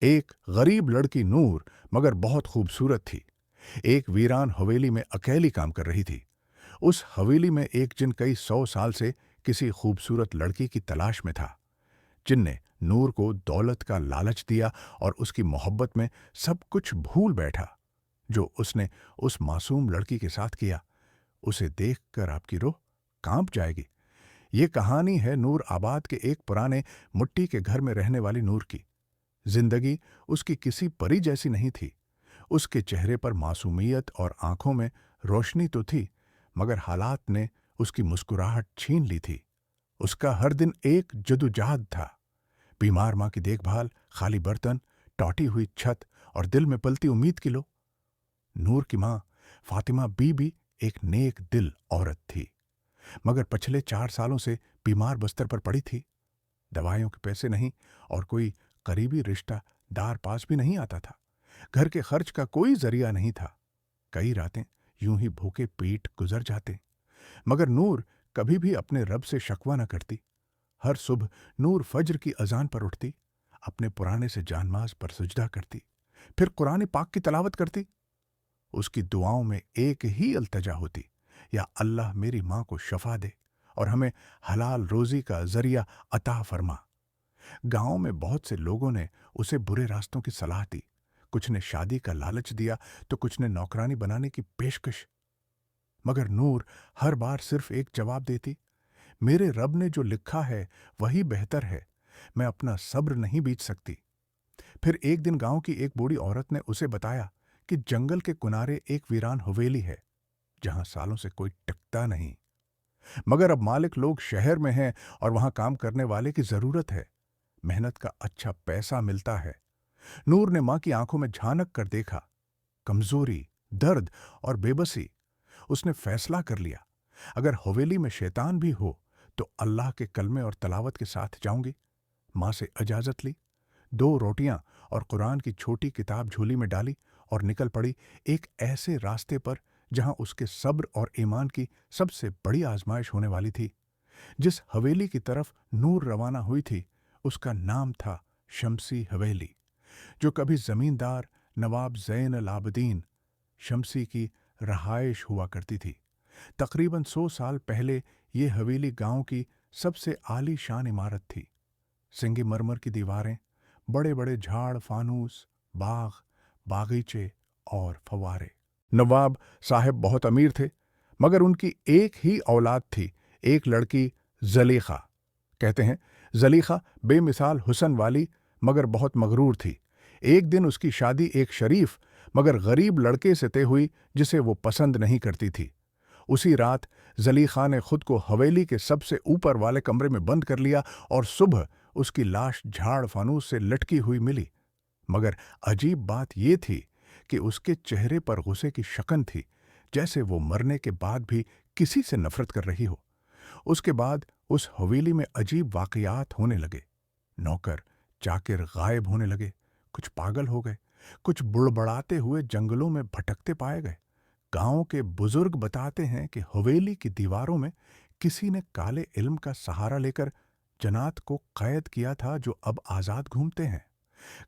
ایک غریب لڑکی نور مگر بہت خوبصورت تھی۔ ایک ویران حویلی میں اکیلی کام کر رہی تھی۔ اس حویلی میں ایک جن کئی 100 سال سے کسی خوبصورت لڑکی کی تلاش میں تھا۔ جن نے نور کو دولت کا لالچ دیا اور اس کی محبت میں سب کچھ بھول بیٹھا۔ جو اس نے اس معصوم لڑکی کے ساتھ کیا، اسے دیکھ کر آپ کی روح کانپ جائے گی۔ یہ کہانی ہے نور آباد کے ایک پرانے مٹی کے گھر میں رہنے والی نور کی۔ زندگی اس کی کسی پری جیسی نہیں تھی۔ اس کے چہرے پر معصومیت اور آنکھوں میں روشنی تو تھی، مگر حالات نے اس کی مسکراہٹ چھین لی تھی۔ اس کا ہر دن ایک جدوجہد تھا۔ بیمار ماں کی دیکھ بھال، خالی برتن، ٹوٹی ہوئی چھت اور دل میں پلتی امید کی لو۔ نور کی ماں فاطمہ بی بی ایک نیک دل عورت تھی، مگر پچھلے 4 سالوں سے بیمار بستر پر پڑی تھی۔ دوائیوں کے پیسے نہیں اور کوئی قریبی رشتہ دار پاس بھی نہیں آتا تھا۔ گھر کے خرچ کا کوئی ذریعہ نہیں تھا۔ کئی راتیں یوں ہی بھوکے پیٹ گزر جاتے، مگر نور کبھی بھی اپنے رب سے شکوہ نہ کرتی۔ ہر صبح نور فجر کی اذان پر اٹھتی، اپنے پرانے سے جانماز پر سجدہ کرتی، پھر قرآن پاک کی تلاوت کرتی۔ اس کی دعاؤں میں ایک ہی التجا ہوتی: یا اللہ میری ماں کو شفا دے اور ہمیں حلال روزی کا ذریعہ عطا فرما۔ گاؤں میں بہت سے لوگوں نے اسے برے راستوں کی صلاح دی۔ کچھ نے شادی کا لالچ دیا تو کچھ نے نوکرانی بنانے کی پیشکش، مگر نور ہر بار صرف ایک جواب دیتی: میرے رب نے جو لکھا ہے وہی بہتر ہے، میں اپنا صبر نہیں بیچ سکتی۔ پھر ایک دن گاؤں کی ایک بوڑھی عورت نے اسے بتایا کہ جنگل کے کنارے ایک ویران حویلی ہے، جہاں سالوں سے کوئی ٹکتا نہیں، مگر اب مالک لوگ شہر میں ہیں اور وہاں کام کرنے والے کی ضرورت ہے۔ محنت کا اچھا پیسہ ملتا ہے۔ نور نے ماں کی آنکھوں میں جھانک کر دیکھا، کمزوری، درد اور بے بسی۔ اس نے فیصلہ کر لیا، اگر حویلی میں شیطان بھی ہو تو اللہ کے کلمے اور تلاوت کے ساتھ جاؤں گی۔ ماں سے اجازت لی، 2 روٹیاں اور قرآن کی چھوٹی کتاب جھولی میں ڈالی اور نکل پڑی ایک ایسے راستے پر جہاں اس کے صبر اور ایمان کی سب سے بڑی آزمائش ہونے والی تھی۔ جس حویلی کی طرف نور روانہ ہوئی تھی، اس کا نام تھا شمسی حویلی، جو کبھی زمیندار نواب زین العابدین شمسی کی رہائش ہوا کرتی تھی۔ تقریباً 100 سال پہلے یہ حویلی گاؤں کی سب سے عالی شان عمارت تھی۔ سنگی مرمر کی دیواریں، بڑے بڑے جھاڑ فانوس، باغ، باغیچے اور فوارے۔ نواب صاحب بہت امیر تھے، مگر ان کی ایک ہی اولاد تھی، ایک لڑکی زلیخا۔ کہتے ہیں زلیخا بے مثال حسن والی مگر بہت مغرور تھی۔ ایک دن اس کی شادی ایک شریف مگر غریب لڑکے سے طے ہوئی جسے وہ پسند نہیں کرتی تھی۔ اسی رات زلیخا نے خود کو حویلی کے سب سے اوپر والے کمرے میں بند کر لیا اور صبح اس کی لاش جھاڑ فانوس سے لٹکی ہوئی ملی۔ مگر عجیب بات یہ تھی کہ اس کے چہرے پر غصے کی شکن تھی، جیسے وہ مرنے کے بعد بھی کسی سے نفرت کر رہی ہو۔ اس کے بعد اس حویلی میں عجیب واقعات ہونے لگے۔ نوکر چاکر غائب ہونے لگے، کچھ پاگل ہو گئے، کچھ بڑبڑاتے ہوئے جنگلوں میں بھٹکتے پائے گئے۔ گاؤں کے بزرگ بتاتے ہیں کہ حویلی کی دیواروں میں کسی نے کالے علم کا سہارا لے کر جنات کو قید کیا تھا جو اب آزاد گھومتے ہیں۔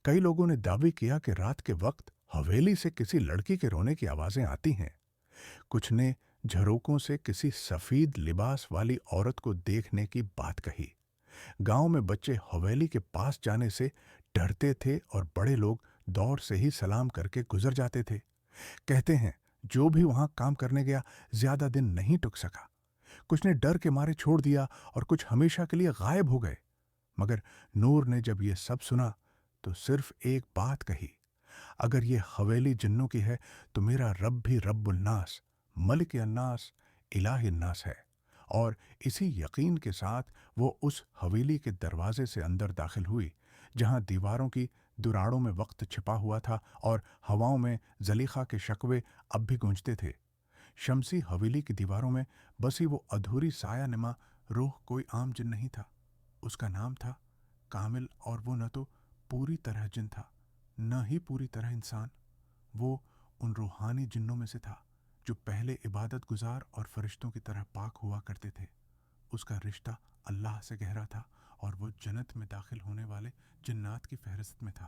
کئی لوگوں نے دعوی کیا کہ رات کے وقت حویلی سے کسی لڑکی کے رونے کی آوازیں آتی ہیں۔ کچھ نے جھروکوں سے کسی سفید لباس والی عورت کو دیکھنے کی بات کہی۔ گاؤں میں بچے حویلی کے پاس جانے سے ڈرتے تھے اور بڑے لوگ دور سے ہی سلام کر کے گزر جاتے تھے۔ کہتے ہیں جو بھی وہاں کام کرنے گیا زیادہ دن نہیں ٹک سکا۔ کچھ نے ڈر کے مارے چھوڑ دیا اور کچھ ہمیشہ کے لیے غائب ہو گئے۔ مگر نور نے جب یہ سب سنا تو صرف ایک بات کہی: اگر یہ حویلی جنوں کی ہے تو میرا رب بھی رب الناس، ملک الناس، الہ الناس ہے۔ اور اسی یقین کے ساتھ وہ اس حویلی کے دروازے سے اندر داخل ہوئی، جہاں دیواروں کی دراڑوں میں وقت چھپا ہوا تھا اور ہواؤں میں زلیخا کے شکوے اب بھی گونجتے تھے۔ شمسی حویلی کی دیواروں میں بسی وہ ادھوری سایہ نما روح کوئی عام جن نہیں تھا۔ اس کا نام تھا کامل، اور وہ نہ تو پوری طرح جن تھا نہ ہی پوری طرح انسان۔ وہ ان روحانی جنوں میں سے تھا جو پہلے عبادت گزار اور فرشتوں کی طرح پاک ہوا کرتے تھے۔ اس کا رشتہ اللہ سے گہرا تھا اور وہ جنت میں داخل ہونے والے جنات کی فہرست میں تھا،